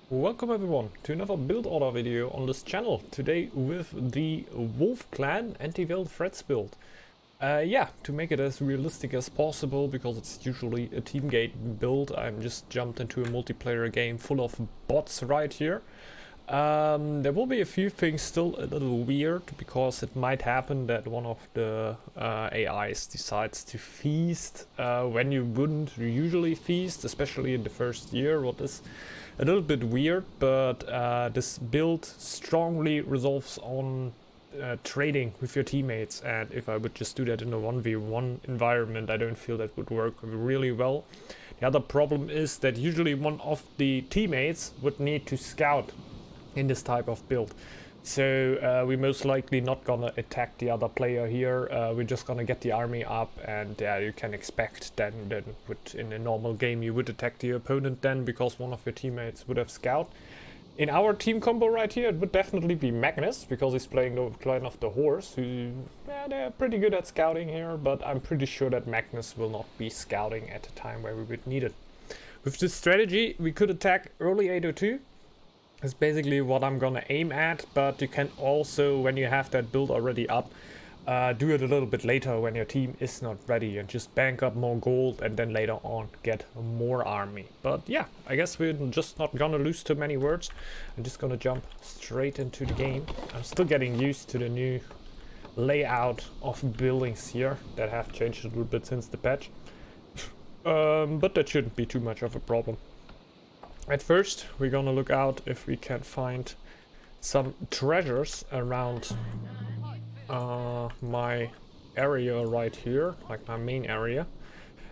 Welcome everyone to another build order video on this channel. Today with the Wolf Clan anti-veiled threats build. To make it as realistic as possible, because it's usually a team game build, I'm just jumped into a multiplayer game full of bots right here. There will be a few things still a little weird, because it might happen that one of the AIs decides to feast when you wouldn't usually feast, especially in the first year, what is a little bit weird, but this build strongly resolves on trading with your teammates, and if I would just do that in a 1v1 environment, I don't feel that would work really well. The other problem is that usually one of the teammates would need to scout in this type of build. So we're most likely not gonna attack the other player here. We're just gonna get the army up, and you can expect then in a normal game you would attack the opponent then, because one of your teammates would have scout. In our team combo right here, it would definitely be Magnus, because he's playing the clan of the horse, who they're pretty good at scouting here, but I'm pretty sure that Magnus will not be scouting at the time where we would need it. With this strategy, we could attack early 802. Is basically what I'm gonna aim at, but you can also, when you have that build already up, do it a little bit later when your team is not ready, and just bank up more gold and then later on get more army. But yeah, I guess we're just not gonna lose too many words. I'm just gonna jump straight into the game. I'm still getting used to the new layout of buildings here that have changed a little bit since the patch. But that shouldn't be too much of a problem. At first, we're gonna look out if we can find some treasures around my area right here, like my main area.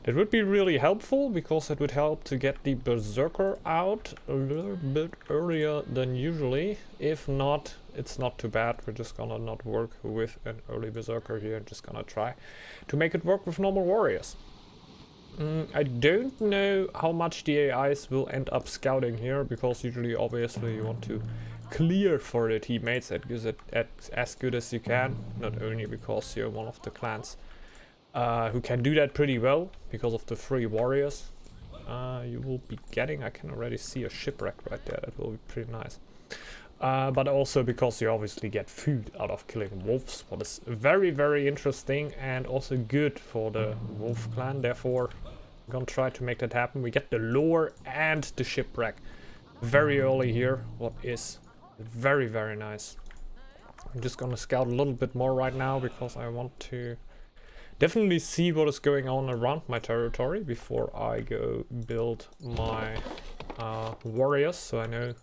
That would be really helpful, because it would help to get the berserker out a little bit earlier than usually. If not, it's not too bad. We're just gonna not work with an early berserker here, just gonna try to make it work with normal warriors. I don't know how much the AIs will end up scouting here, because usually obviously you want to clear for the teammates as good as you can, not only because you're one of the clans who can do that pretty well because of the free warriors you will be getting. I can already see a shipwreck right there, that will be pretty nice. But also because you obviously get food out of killing wolves, what is very, very interesting and also good for the wolf clan. Therefore, I'm gonna try to make that happen. We get the lore and the shipwreck very early here, what is very, very nice. I'm just gonna scout a little bit more right now, because I want to definitely see what is going on around my territory before I go build my warriors, so I know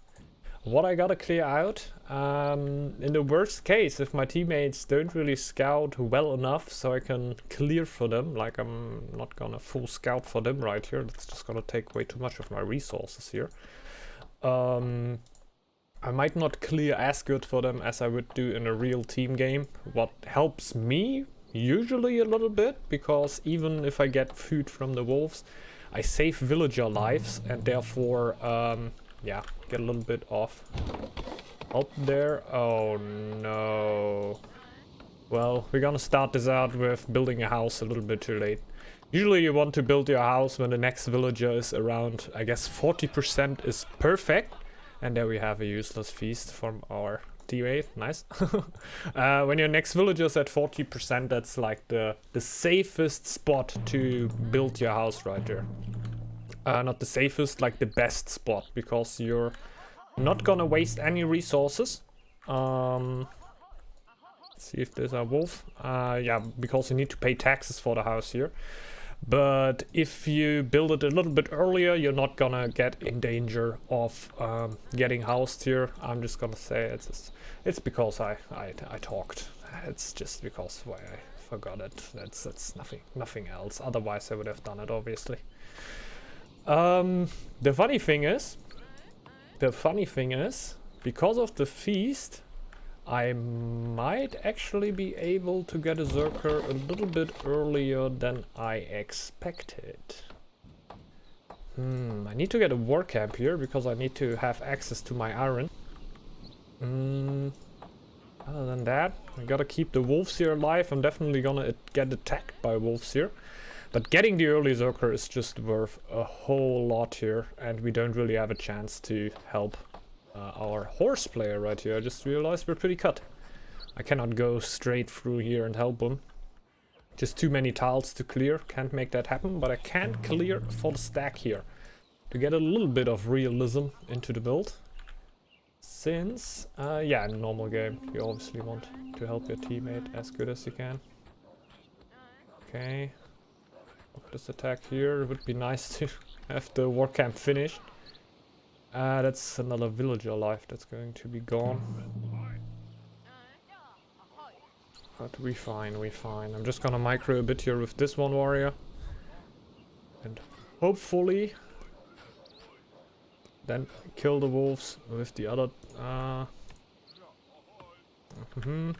what I gotta clear out. In the worst case, if my teammates don't really scout well enough so I can clear for them, like I'm not gonna full scout for them right here, that's just gonna take way too much of my resources here. I might not clear as good for them as I would do in a real team game, what helps me usually a little bit, because even if I get food from the wolves, I save villager lives, and therefore get a little bit of help there. Oh no. Well, we're gonna start this out with building a house a little bit too late. Usually you want to build your house when the next villager is around, I guess 40% is perfect. And there we have a useless feast from our teammate. Nice. When your next villager is at 40%, that's like the safest spot to build your house right there. Not the safest, like the best spot, because you're not gonna waste any resources. Let's see if there's a wolf. Yeah, because you need to pay taxes for the house here. But if you build it a little bit earlier, you're not gonna get in danger of getting housed here. I'm just gonna say it's because I talked. It's just because why I forgot it. That's nothing else. Otherwise I would have done it, obviously. The funny thing is, because of the feast, I might actually be able to get a Zerker a little bit earlier than I expected. I need to get a war camp here, because I need to have access to my iron. Other than that, I gotta keep the wolves here alive. I'm definitely gonna get attacked by wolves here. But getting the early Zerker is just worth a whole lot here, and we don't really have a chance to help our horse player right here. I just realized we're pretty cut. I cannot go straight through here and help him. Just too many tiles to clear, can't make that happen, but I can clear for the stack here to get a little bit of realism into the build. Since, yeah, in a normal game, you obviously want to help your teammate as good as you can. Okay. This attack here, it would be nice to have the war camp finished. That's another villager life that's going to be gone. But we fine. I'm just gonna micro a bit here with this one warrior. And hopefully then kill the wolves with the other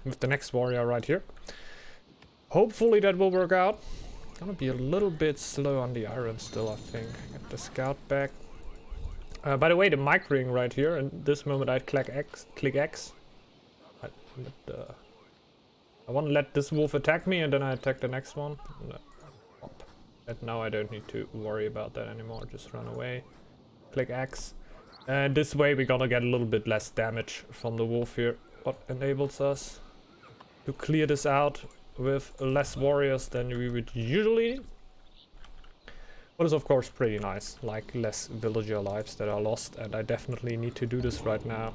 with the next warrior right here. Hopefully that will work out. Gonna be a little bit slow on the iron still, I think. Get the scout back. By the way, the microing right here, in this moment I'd click X. I want to let this wolf attack me and then I attack the next one. And now I don't need to worry about that anymore, just run away. Click X. And this way we're gonna get a little bit less damage from the wolf here. What enables us to clear this out with less warriors than we would usually. What is of course pretty nice, like less villager lives that are lost, and I definitely need to do this right now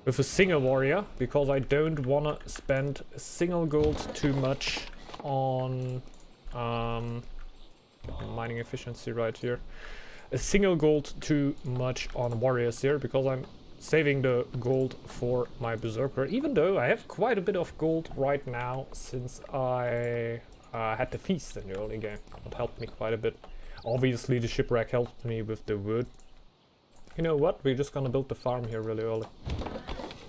with a single warrior, because I don't wanna spend single gold too much on mining efficiency right here. A single gold too much on warriors here, because I'm saving the gold for my berserker, even though I have quite a bit of gold right now since I had the feast in the early game. That helped me quite a bit. Obviously the shipwreck helped me with the wood. You know what, we're just gonna build the farm here really early.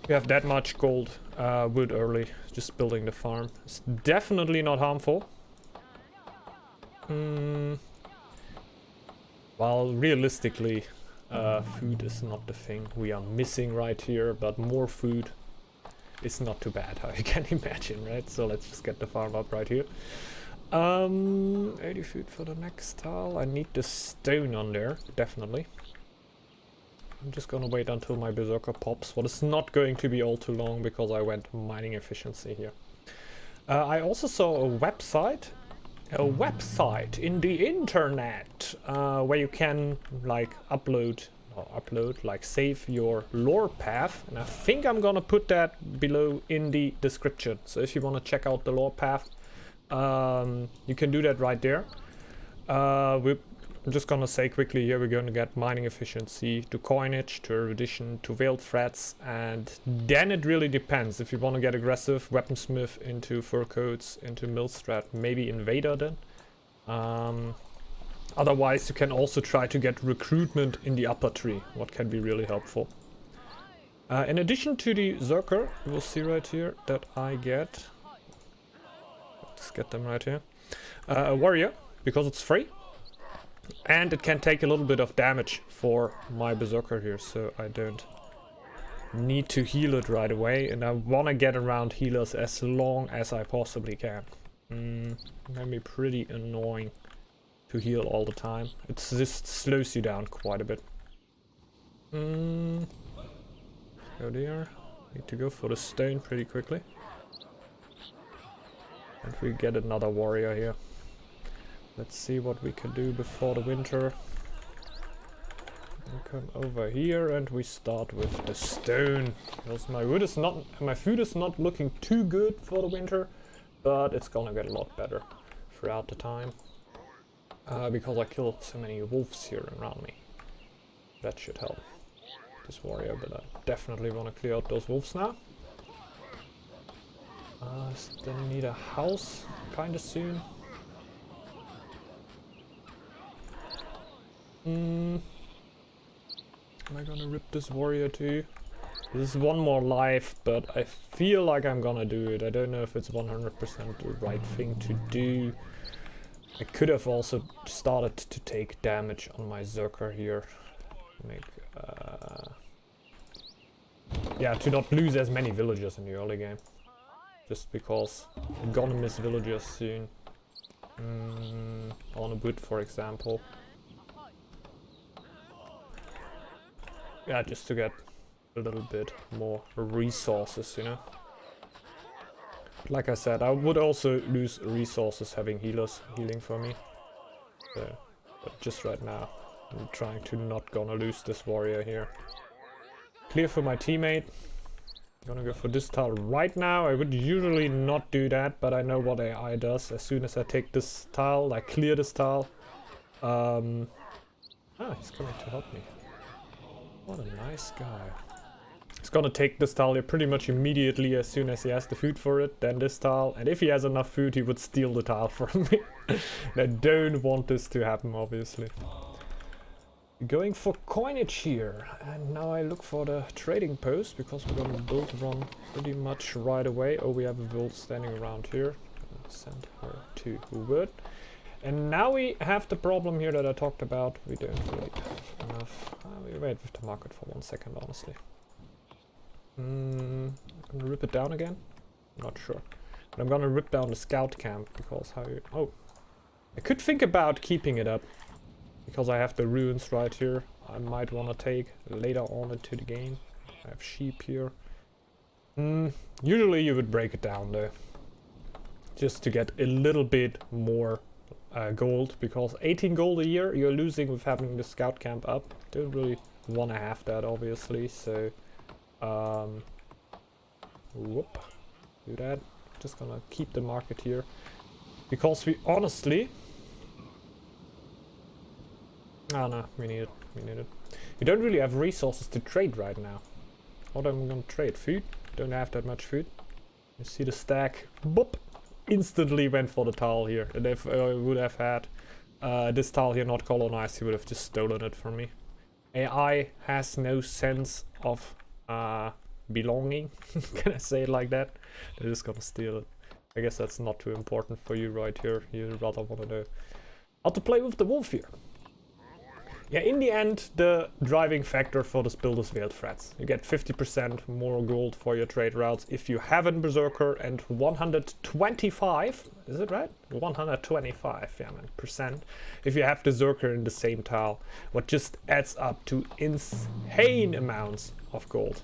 We have that much gold wood early, just building the farm. It's definitely not harmful. Well, realistically, food is not the thing we are missing right here, but more food is not too bad, how you can imagine, right? So let's just get the farm up right here. 80 food for the next tile. I need the stone on there, definitely. I'm just gonna wait until my berserker pops, what is not going to be all too long because I went mining efficiency here. I also saw a website in the internet where you can like save your lore path, and I think I'm gonna put that below in the description. So if you want to check out the lore path, you can do that right there. I'm just gonna say quickly here, we're gonna get mining efficiency to coinage, to erudition, to veiled threats, and then it really depends. If you want to get aggressive, weaponsmith into fur coats, into millstrat, maybe invader then. Otherwise you can also try to get recruitment in the upper tree, what can be really helpful. In addition to the Zerker, you will see right here that I get, let's get them right here, a warrior, because it's free. And it can take a little bit of damage for my berserker here, so I don't need to heal it right away, and I want to get around healers as long as I possibly can. It can be pretty annoying to heal all the time. It just slows you down quite a bit. Go there. Need to go for the stone pretty quickly. And we get another warrior here. Let's see what we can do before the winter. We come over here and we start with the stone. Because my food is not looking too good for the winter, but it's gonna get a lot better throughout the time. Because I killed so many wolves here around me. That should help this warrior, but I definitely want to clear out those wolves now. Still need a house kinda soon. Am I gonna rip this warrior too? This is one more life, but I feel like I'm gonna do it. I don't know if it's 100% the right thing to do. I could have also started to take damage on my Zerker here. Yeah, to not lose as many villagers in the early game. Just because I'm gonna miss villagers soon. On a wood, for example. Yeah, just to get a little bit more resources, you know. Like I said, I would also lose resources having healers healing for me. So, but just right now, I'm trying to not gonna lose this warrior here. Clear for my teammate. I'm gonna go for this tile right now. I would usually not do that, but I know what AI does. As soon as I take this tile, I clear this tile. He's coming to help me. What a nice guy. He's gonna take this tile here pretty much immediately as soon as he has the food for it, then this tile. And if he has enough food, he would steal the tile from me. And I don't want this to happen, obviously. Going for coinage here. And now I look for the trading post, because we're gonna build one pretty much right away. Oh, we have a wolf standing around here. Send her to wood. And now we have the problem here that I talked about. We don't really have enough. We wait with the market for 1 second, honestly. I'm gonna rip it down again? Not sure. But I'm gonna rip down the scout camp, because how you... Oh! I could think about keeping it up, because I have the ruins right here. I might wanna take later on into the game. I have sheep here. Usually you would break it down though. Just to get a little bit more gold, because 18 gold a year you're losing with having the scout camp up. Don't really want to have that, obviously, so whoop, do that. Just gonna keep the market here, because we honestly no, we need it. We don't really have resources to trade right now. What am I gonna trade? Food? Don't have that much food. You see the stack, boop, instantly went for the tile here. And if I would have had this tile here not colonized, he would have just stolen it from me. AI has no sense of belonging. Can I say it like that? They're just gonna steal it. I guess that's not too important for you right here. You rather want to know how to play with the wolf here. Yeah, in the end, the driving factor for this build is veiled threats. You get 50% more gold for your trade routes if you have a berserker, and 125, is it right? 125, yeah man, percent if you have the berserker in the same tile, what just adds up to insane amounts of gold.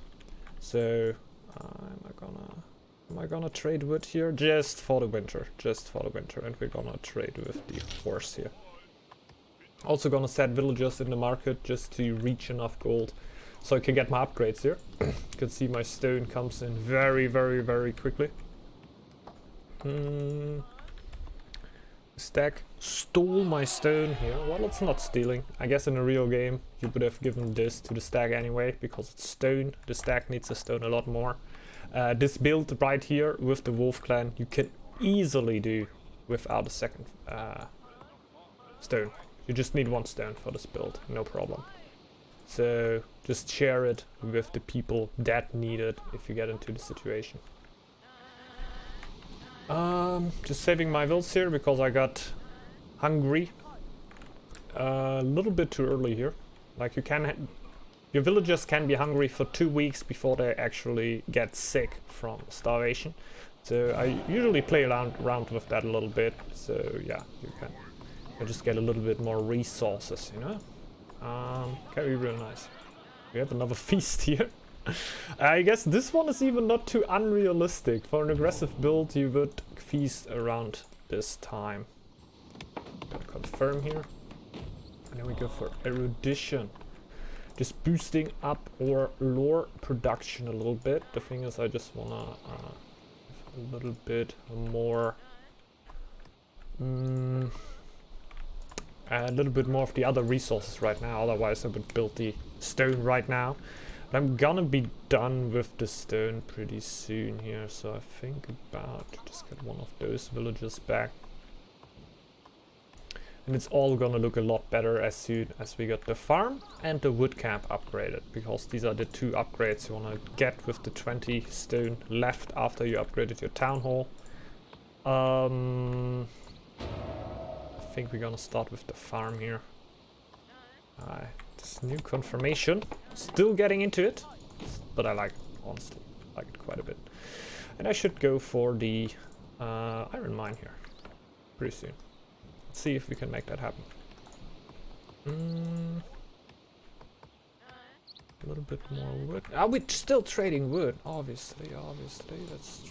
So, am I gonna trade wood here? Just for the winter, and we're gonna trade with the horse here. Also gonna set villagers in the market just to reach enough gold so I can get my upgrades here. You can see my stone comes in very, very, very quickly. Stack stole my stone here. Well, it's not stealing. I guess in a real game you would have given this to the stack anyway, because it's stone. The stack needs a stone a lot more. This build right here with the wolf clan you can easily do without a second stone. You just need 1 stone for this build, no problem. So just share it with the people that need it if you get into the situation. Just saving my wills here because I got hungry. A little bit too early here. Like your villagers can be hungry for 2 weeks before they actually get sick from starvation. So I usually play around with that a little bit. So yeah, you can just get a little bit more resources, you know. Can be real nice. We have another feast here. I guess this one is even not too unrealistic. For an aggressive build you would feast around this time. Gotta confirm here. And then we go for erudition. Just boosting up our lore production a little bit. The thing is I just wanna a little bit more a little bit more of the other resources right now, otherwise I would build the stone right now. But I'm gonna be done with the stone pretty soon here, so I think about just get one of those villagers back. And it's all gonna look a lot better as soon as we got the farm and the wood camp upgraded, because these are the 2 upgrades you wanna get with the 20 stone left after you upgraded your town hall. I think we're gonna start with the farm here. This new confirmation, still getting into it, but I like it, honestly, like it quite a bit. And I should go for the iron mine here pretty soon. Let's see if we can make that happen. A little bit more wood. Are we still trading wood? Obviously. Let's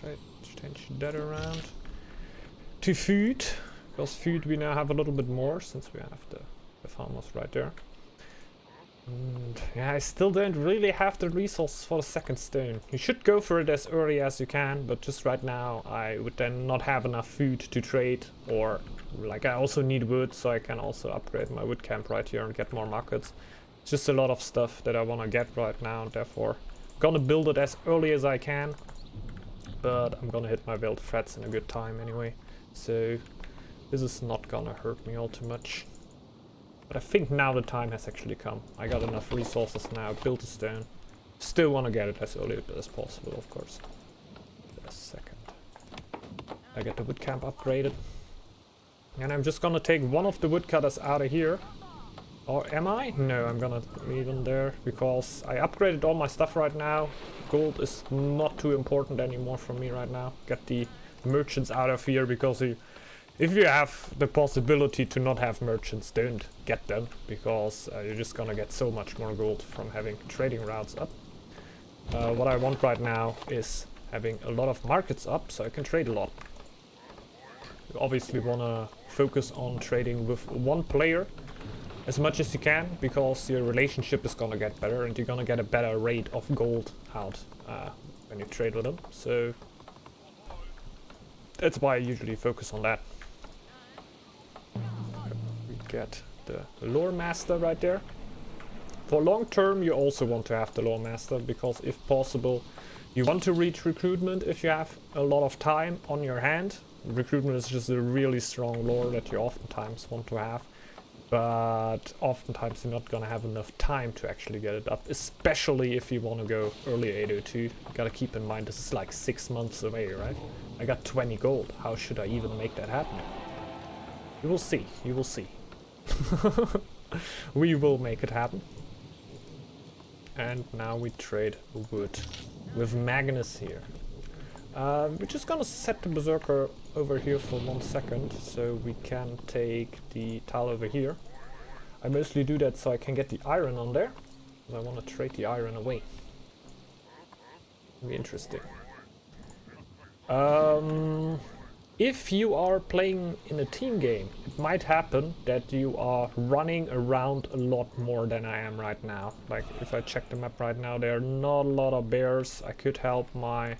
change that around to food. Because food we now have a little bit more since we have the farmers right there. And yeah, I still don't really have the resources for the second stone. You should go for it as early as you can, but just right now I would then not have enough food to trade, or like I also need wood, so I can also upgrade my wood camp right here and get more markets. It's just a lot of stuff that I want to get right now, and therefore I'm gonna build it as early as I can, but I'm gonna hit my veiled threats in a good time anyway, so this is not gonna hurt me all too much. But I think now the time has actually come. I got enough resources now, built a stone. Still want to get it as early as possible, of course. Just a second. I get the wood camp upgraded. And I'm just gonna take one of the woodcutters out of here. Or am I? No, I'm gonna leave him there because I upgraded all my stuff right now. Gold is not too important anymore for me right now. Get the merchants out of here because if you have the possibility to not have merchants, don't get them, because you're just gonna get so much more gold from having trading routes up. What I want right now is having a lot of markets up so I can trade a lot. You obviously wanna focus on trading with one player as much as you can, because your relationship is gonna get better and you're gonna get a better rate of gold out when you trade with them. So that's why I usually focus on that. We get the lore master right there. For long term you also want to have the lore master, because if possible you want to reach recruitment if you have a lot of time on your hand. Recruitment is just a really strong lore that you oftentimes want to have, but oftentimes you're not gonna have enough time to actually get it up, especially if you want to go early 802. You gotta keep in mind this is like 6 months away, right? I got 20 gold. How should I even make that happen? You will see, you will see. We will make it happen. And now we trade wood with Magnus here. We're just gonna set the berserker over here for 1 second so we can take the tile over here. I mostly do that so I can get the iron on there, because I want to trade the iron away. It'll be interesting. If you are playing in a team game, it might happen that you are running around a lot more than I am right now. Like if I check the map right now, there are not a lot of bears. I could help my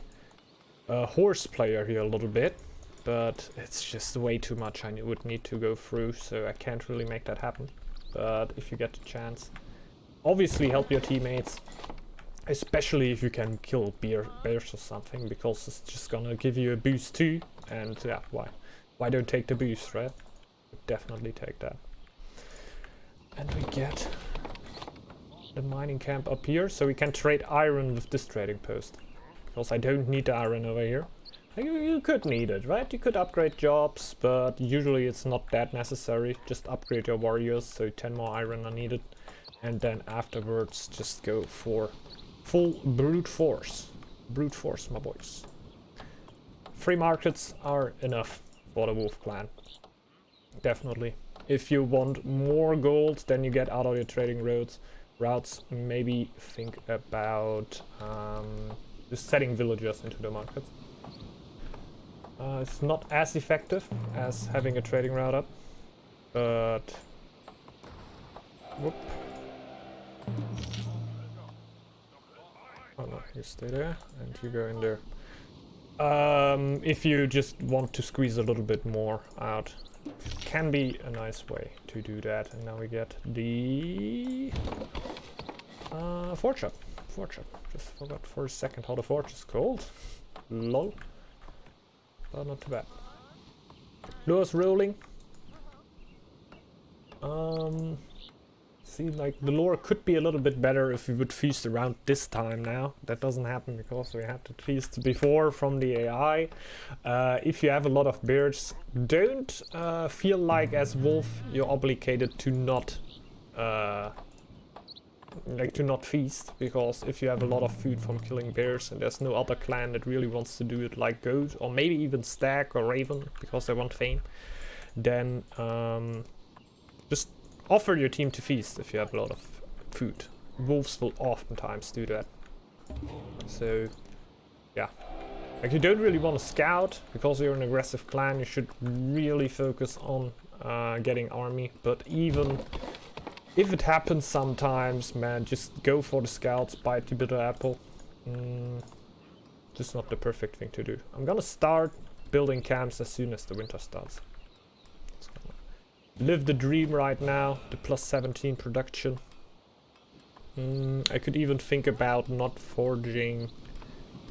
horse player here a little bit, but it's just way too much I would need to go through, so I can't really make that happen. But if you get the chance, obviously help your teammates. Especially if you can kill bears or something, because it's just gonna give you a boost too. And yeah, why don't take the boost, right? Definitely take that. And we get the mining camp up here, so we can trade iron with this trading post. Because I don't need the iron over here. You could need it, right? You could upgrade jobs, but usually it's not that necessary. Just upgrade your warriors, so 10 more iron are needed. And then afterwards just go for full brute force. Brute force, my boys. 3 markets are enough for the Wolf Clan. Definitely. If you want more gold than you get out of your trading routes, maybe think about just setting villagers into the market. It's not as effective as having a trading route up, but whoop. Oh no, you stay there and you go in there. If you just want to squeeze a little bit more out, can be a nice way to do that. And now we get the forge shop. Just forgot for a second how the forge is called. Lol. But not too bad. Lure's rolling. See, like, the lore could be a little bit better if we would feast around this time now. That doesn't happen because we had to feast before from the AI. If you have a lot of bears, don't feel like as wolf you're obligated to not feast, because if you have a lot of food from killing bears and there's no other clan that really wants to do it like goat, or maybe even stag or raven because they want fame, then just offer your team to feast if you have a lot of food. Wolves will oftentimes do that. So, yeah. Like, you don't really want to scout, because you're an aggressive clan, you should really focus on getting army, but even if it happens sometimes, man, just go for the scouts, bite the bitter apple. Just not the perfect thing to do. I'm gonna start building camps as soon as the winter starts. Live the dream right now, the plus 17 production. I could even think about not forging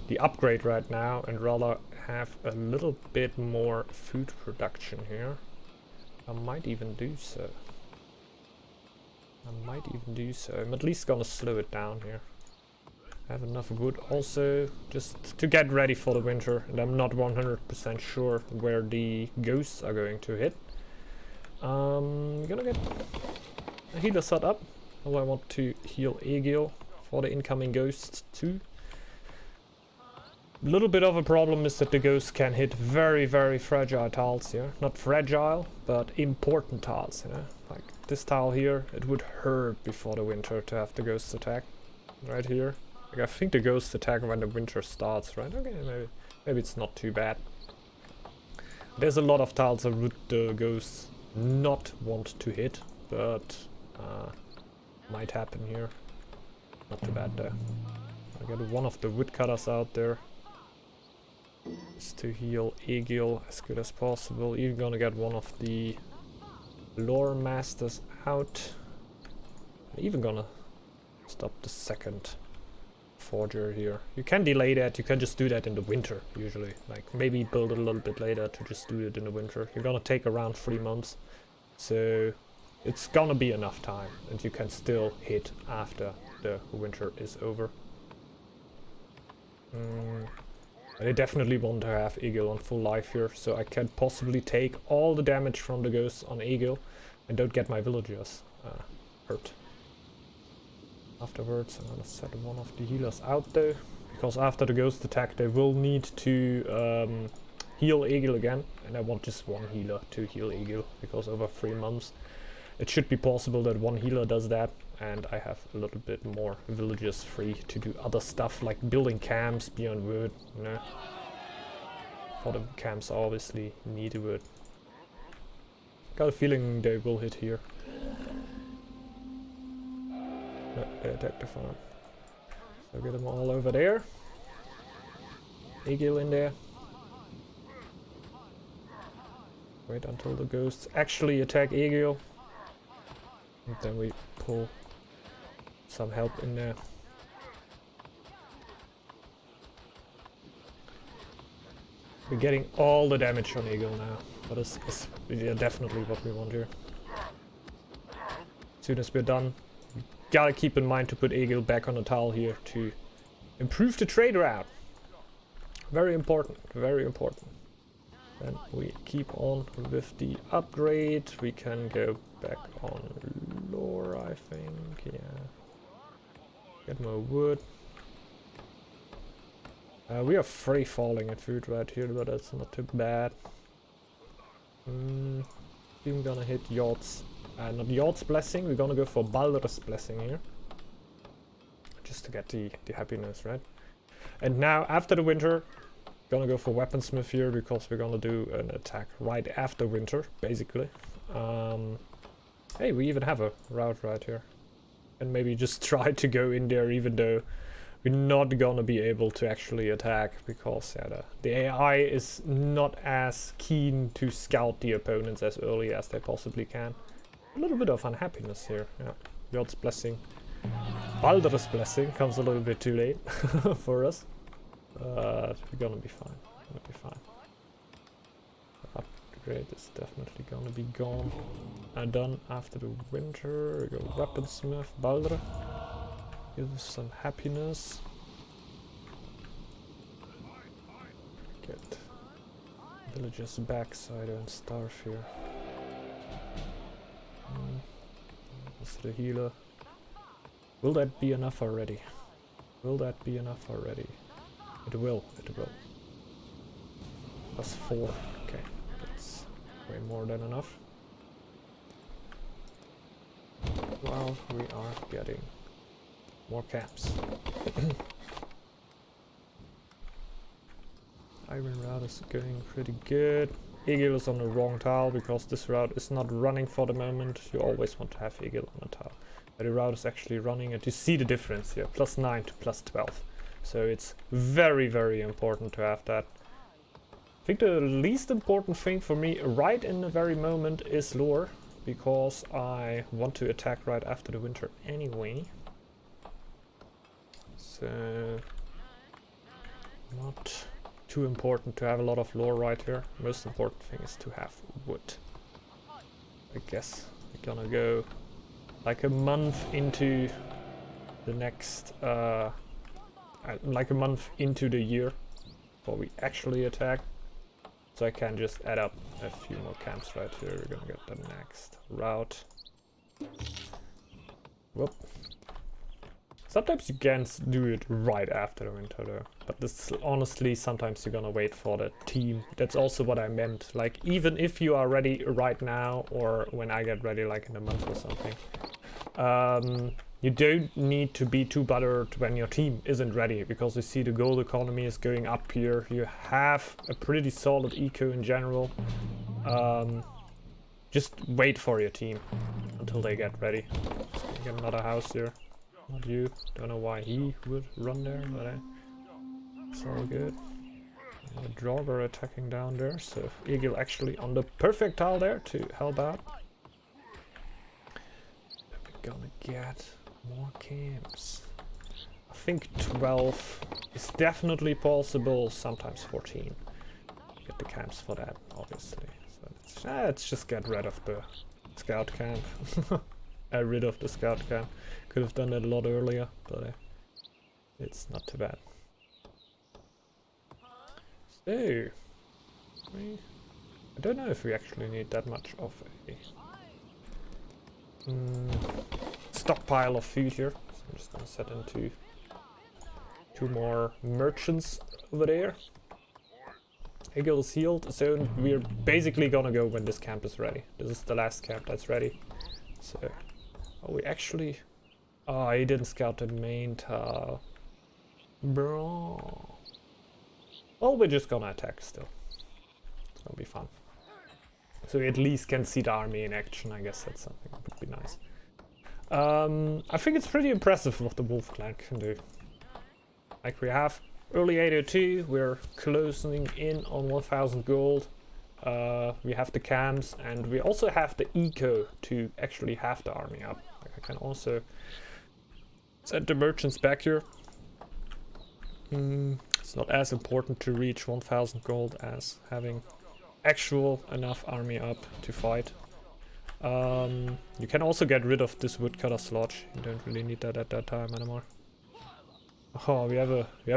the upgrade right now and rather have a little bit more food production here. I might even do so. I'm at least gonna slow it down here. I have enough wood also just to get ready for the winter, and I'm not 100% sure where the ghosts are going to hit. Gonna get a healer set up. Oh, I want to heal Egil for the incoming ghosts too. A little bit of a problem is that the ghosts can hit very, very fragile tiles here. Not fragile, but important tiles, you know. Like this tile here, it would hurt before the winter to have the ghosts attack. Right here. Like, I think the ghosts attack when the winter starts, right? Okay, maybe it's not too bad. There's a lot of tiles that would the ghosts not want to hit, but might happen here. Not too bad though. I'll get one of the woodcutters out there. Just to heal Egil as good as possible. Even gonna get one of the lore masters out. Even gonna stop the second forger here. You can delay that, you can just do that in the winter usually. Like maybe build it a little bit later to just do it in the winter. You're gonna take around 3 months. So it's gonna be enough time and you can still hit after the winter is over. I definitely want to have Egil on full life here, so I can possibly take all the damage from the ghosts on Egil and don't get my villagers hurt. Afterwards, I'm gonna set one of the healers out though, because after the ghost attack they will need to heal Egil again, and I want just one healer to heal Egil, because over 3 months it should be possible that one healer does that, and I have a little bit more villagers free to do other stuff like building camps beyond wood, you know. For the camps I obviously need wood. Got a feeling they will hit here. No, they attack the farm. So get them all over there. Egil in there. Wait until the ghosts actually attack Egil. And then we pull some help in there. We're getting all the damage on Egil now, but it's yeah, definitely what we want here. As soon as we're done, we gotta keep in mind to put Egil back on the tile here to improve the trade route. Very important, very important. Then we keep on with the upgrade. We can go back on lore, I think, yeah. Get more wood. We are free falling at food right here, but that's not too bad. Even gonna hit Yod's, not Yod's blessing, we're gonna go for Baldur's blessing here. Just to get the happiness, right? And now, after the winter, gonna go for weaponsmith here, because we're gonna do an attack right after winter, basically. Hey, we even have a route right here. And maybe just try to go in there, even though we're not gonna be able to actually attack, because yeah, the AI is not as keen to scout the opponents as early as they possibly can. A little bit of unhappiness here, yeah. God's blessing. Baldur's blessing comes a little bit too late for us. But we're gonna be fine, Upgrade is definitely gonna be gone and done after the winter. We go weaponsmith, Baldur. Give us some happiness. Get villagers back so I don't starve here. That's the healer. Will that be enough already? Will that be enough already? It will, it will. +4. Okay, that's way more than enough. While we are getting more camps. Iron route is going pretty good. Eagle is on the wrong tile because this route is not running for the moment. You always want to have Eagle on the tile. But the route is actually running, and you see the difference here, +9 to +12. So it's very, very important to have that. I think the least important thing for me right in the very moment is lure, because I want to attack right after the winter anyway. So not too important to have a lot of lore right here. Most important thing is to have wood. I guess we're gonna go like a month into the next like a month into the year before we actually attack, so I can just add up a few more camps right here. We're gonna get the next route. Whoop. Sometimes you can do it right after the winter though, but this honestly sometimes you're gonna wait for the team. That's also what I meant, like even if you are ready right now or when I get ready like in a month or something, you don't need to be too bothered when your team isn't ready, because you see the gold economy is going up here. You have a pretty solid eco in general. Just wait for your team until they get ready. Just gonna get another house here. Not you. Don't know why he would run there, but it's all good. And the Draugr attacking down there, so Eagle actually on the perfect tile there to help out. Then we're gonna get more camps. I think 12 is definitely possible, sometimes 14. Get the camps for that, obviously. So let's just get rid of the scout camp. Rid of the scout camp. Could have done that a lot earlier, but it's not too bad. So, I don't know if we actually need that much of a stockpile of food here. So I'm just gonna set into 2 more merchants over there. Eagle is healed, so we're basically gonna go when this camp is ready. This is the last camp that's ready. So, oh, we actually... Oh, he didn't scout the main tile. Bro. Well, we're just gonna attack still. It's gonna be fun. So we at least can see the army in action. I guess that's something that would be nice. I think it's pretty impressive what the Wolf Clan can do. Like we have early 802, we're closing in on 1000 gold. We have the camps, and we also have the eco to actually have the army up. Like I can also send the merchants back here. It's not as important to reach 1000 gold as having actual enough army up to fight. You can also get rid of this woodcutter slot. You don't really need that at that time anymore. Oh, we have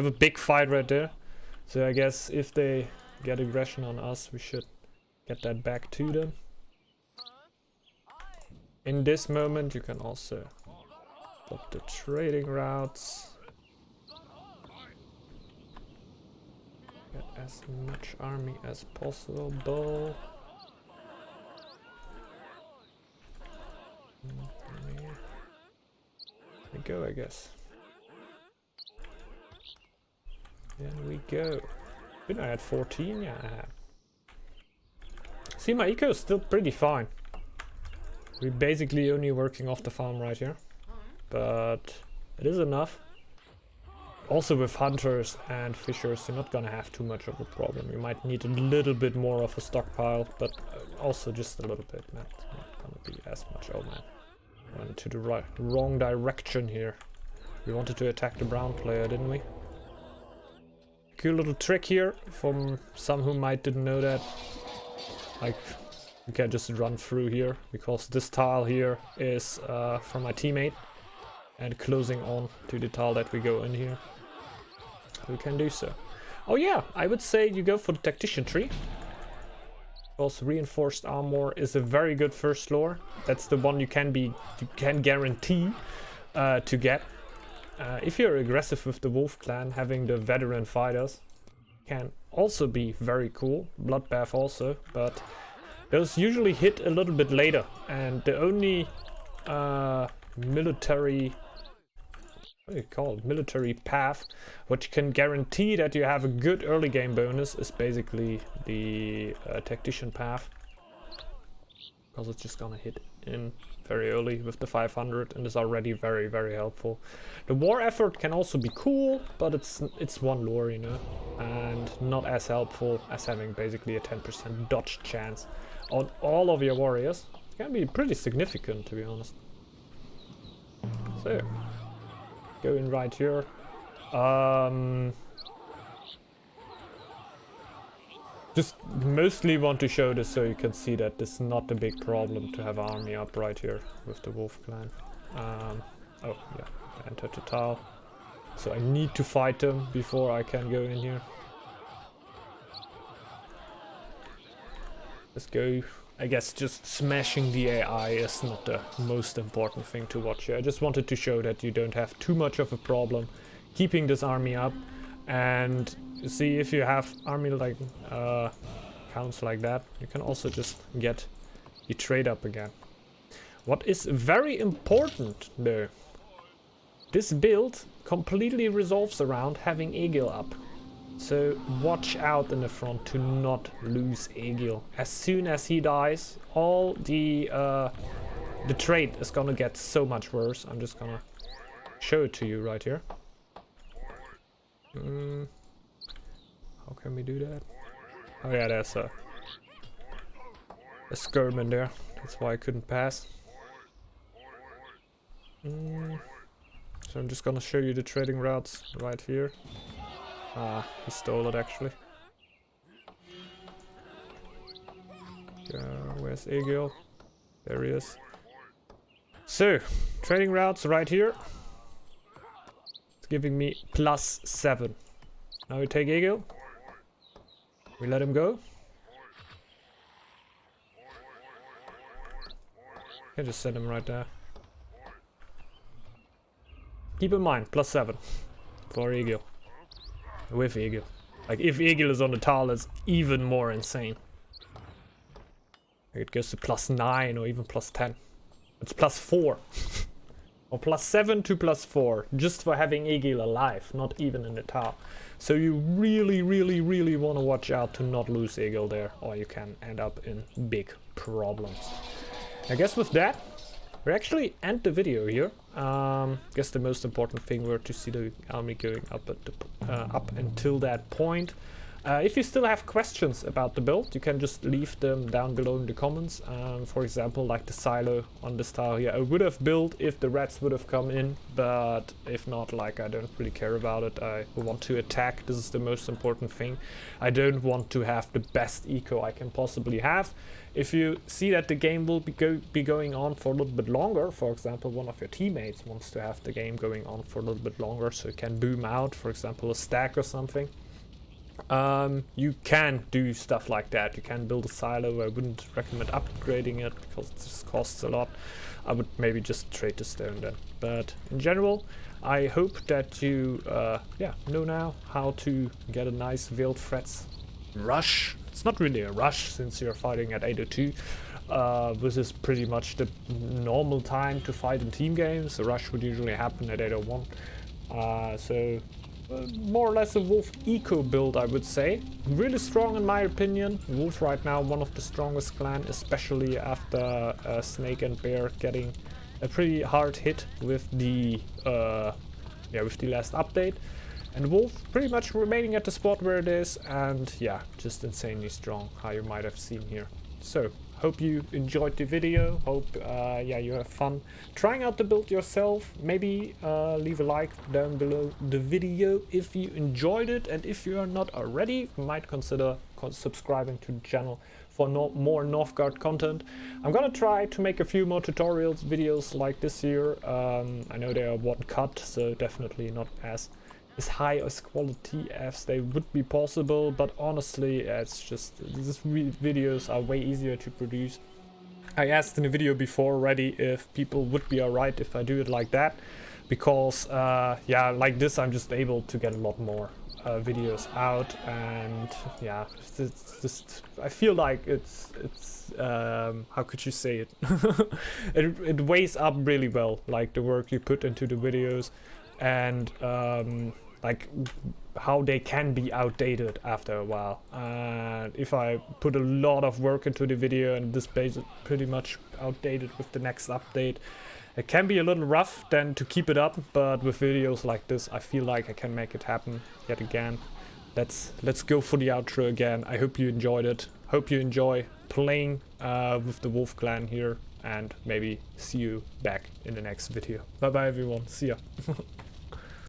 a big fight right there. So I guess if they get aggression on us, we should get that back to them. In this moment, you can also stop the trading routes. Get as much army as possible. There we go, I guess. There we go. Didn't I had 14? Yeah, I have. See, my eco is still pretty fine. We're basically only working off the farm right here. But it is enough. Also with hunters and fishers, you're not gonna have too much of a problem. You might need a little bit more of a stockpile, but also just a little bit, man. It's not gonna be as much. Oh man. Went to the wrong direction here. We wanted to attack the brown player, didn't we? Cool little trick here from some who might didn't know that. Like, you can just run through here because this tile here is from my teammate and closing on to the tile that we go in here. We can do so. Oh yeah, I would say you go for the tactician tree. Because reinforced armor is a very good first lore. That's the one you can guarantee to get. If you're aggressive with the Wolf Clan, having the veteran fighters can also be very cool. Bloodbath also, but those usually hit a little bit later, and the only military, what do you call it, military path which can guarantee that you have a good early game bonus is basically the tactician path, because it's just gonna hit in very early with the 500 and is already very, very helpful. The war effort can also be cool, but it's one lore, you know, and not as helpful as having basically a 10% dodge chance on all of your warriors. It can be pretty significant, to be honest. So, go in right here. Just mostly want to show this so you can see that this is not a big problem to have army up right here with the Wolf Clan. Oh yeah, enter total. So I need to fight them before I can go in here. Let's go. I guess just smashing the AI is not the most important thing to watch here. I just wanted to show that you don't have too much of a problem keeping this army up. And you see, if you have army like counts like that, you can also just get the trade up again. What is very important though, this build completely resolves around having Egil up. So watch out in the front to not lose Egil. As soon as he dies, all the trade is gonna get so much worse. I'm just gonna show it to you right here. How can we do that? Oh yeah, there's a skirm in there. That's why I couldn't pass. So I'm just gonna show you the trading routes right here. Ah, he stole it actually. Where's Egil? There he is. So, trading routes right here. It's giving me +7. Now we take Egil. We let him go. I can just send him right there. Keep in mind, +7 for Egil. With Egil. Like, if Egil is on the tile, it's even more insane. Like, it goes to +9 or even +10. It's +4. Or +7 to +4, just for having Egil alive, not even in the tile. So you really, really, really want to watch out to not lose Egil there, or you can end up in big problems. I guess with that, we actually end the video here. Guess the most important thing were to see the army going up at the, up until that point. If you still have questions about the build, you can just leave them down below in the comments. For example, like the silo on this tile here, I would have built if the rats would have come in, but if not, like, I don't really care about it. I want to attack, this is the most important thing. I don't want to have the best eco I can possibly have. If you see that the game will be going on for a little bit longer, for example, one of your teammates wants to have the game going on for a little bit longer so it can boom out, for example, a stack or something. You can do stuff like that. You can build a silo. I wouldn't recommend upgrading it because it just costs a lot. I would maybe just trade the stone then. But in general, I hope that you know now how to get a nice Veiled Threats rush. It's not really a rush since you're fighting at 802. This is pretty much the normal time to fight in team games. The rush would usually happen at 801. More or less a Wolf eco build, I would say. Really strong in my opinion. Wolf right now one of the strongest clan, especially after Snake and Bear getting a pretty hard hit with the last update. And Wolf pretty much remaining at the spot where it is, and yeah, just insanely strong, how you might have seen here. So, hope you enjoyed the video, hope you have fun trying out the build yourself. Maybe leave a like down below the video if you enjoyed it, and if you are not already, you might consider subscribing to the channel for more Northgard content. I'm gonna try to make a few more tutorials videos like this here. I know they are one cut, so definitely not as high as quality as they would be possible, but honestly it's just these videos are way easier to produce. I asked in a video before already if people would be alright if I do it like that, because like this I'm just able to get a lot more videos out, and yeah, it's just I feel like it's how could you say it? It weighs up really well, like the work you put into the videos, and like how they can be outdated after a while. And if I put a lot of work into the video and this page is pretty much outdated with the next update, it can be a little rough then to keep it up, but with videos like this I feel like I can make it happen yet again. Let's go for the outro again. I hope you enjoyed it. Hope you enjoy playing with the Wolf Clan here, and maybe see you back in the next video. Bye bye everyone, see ya.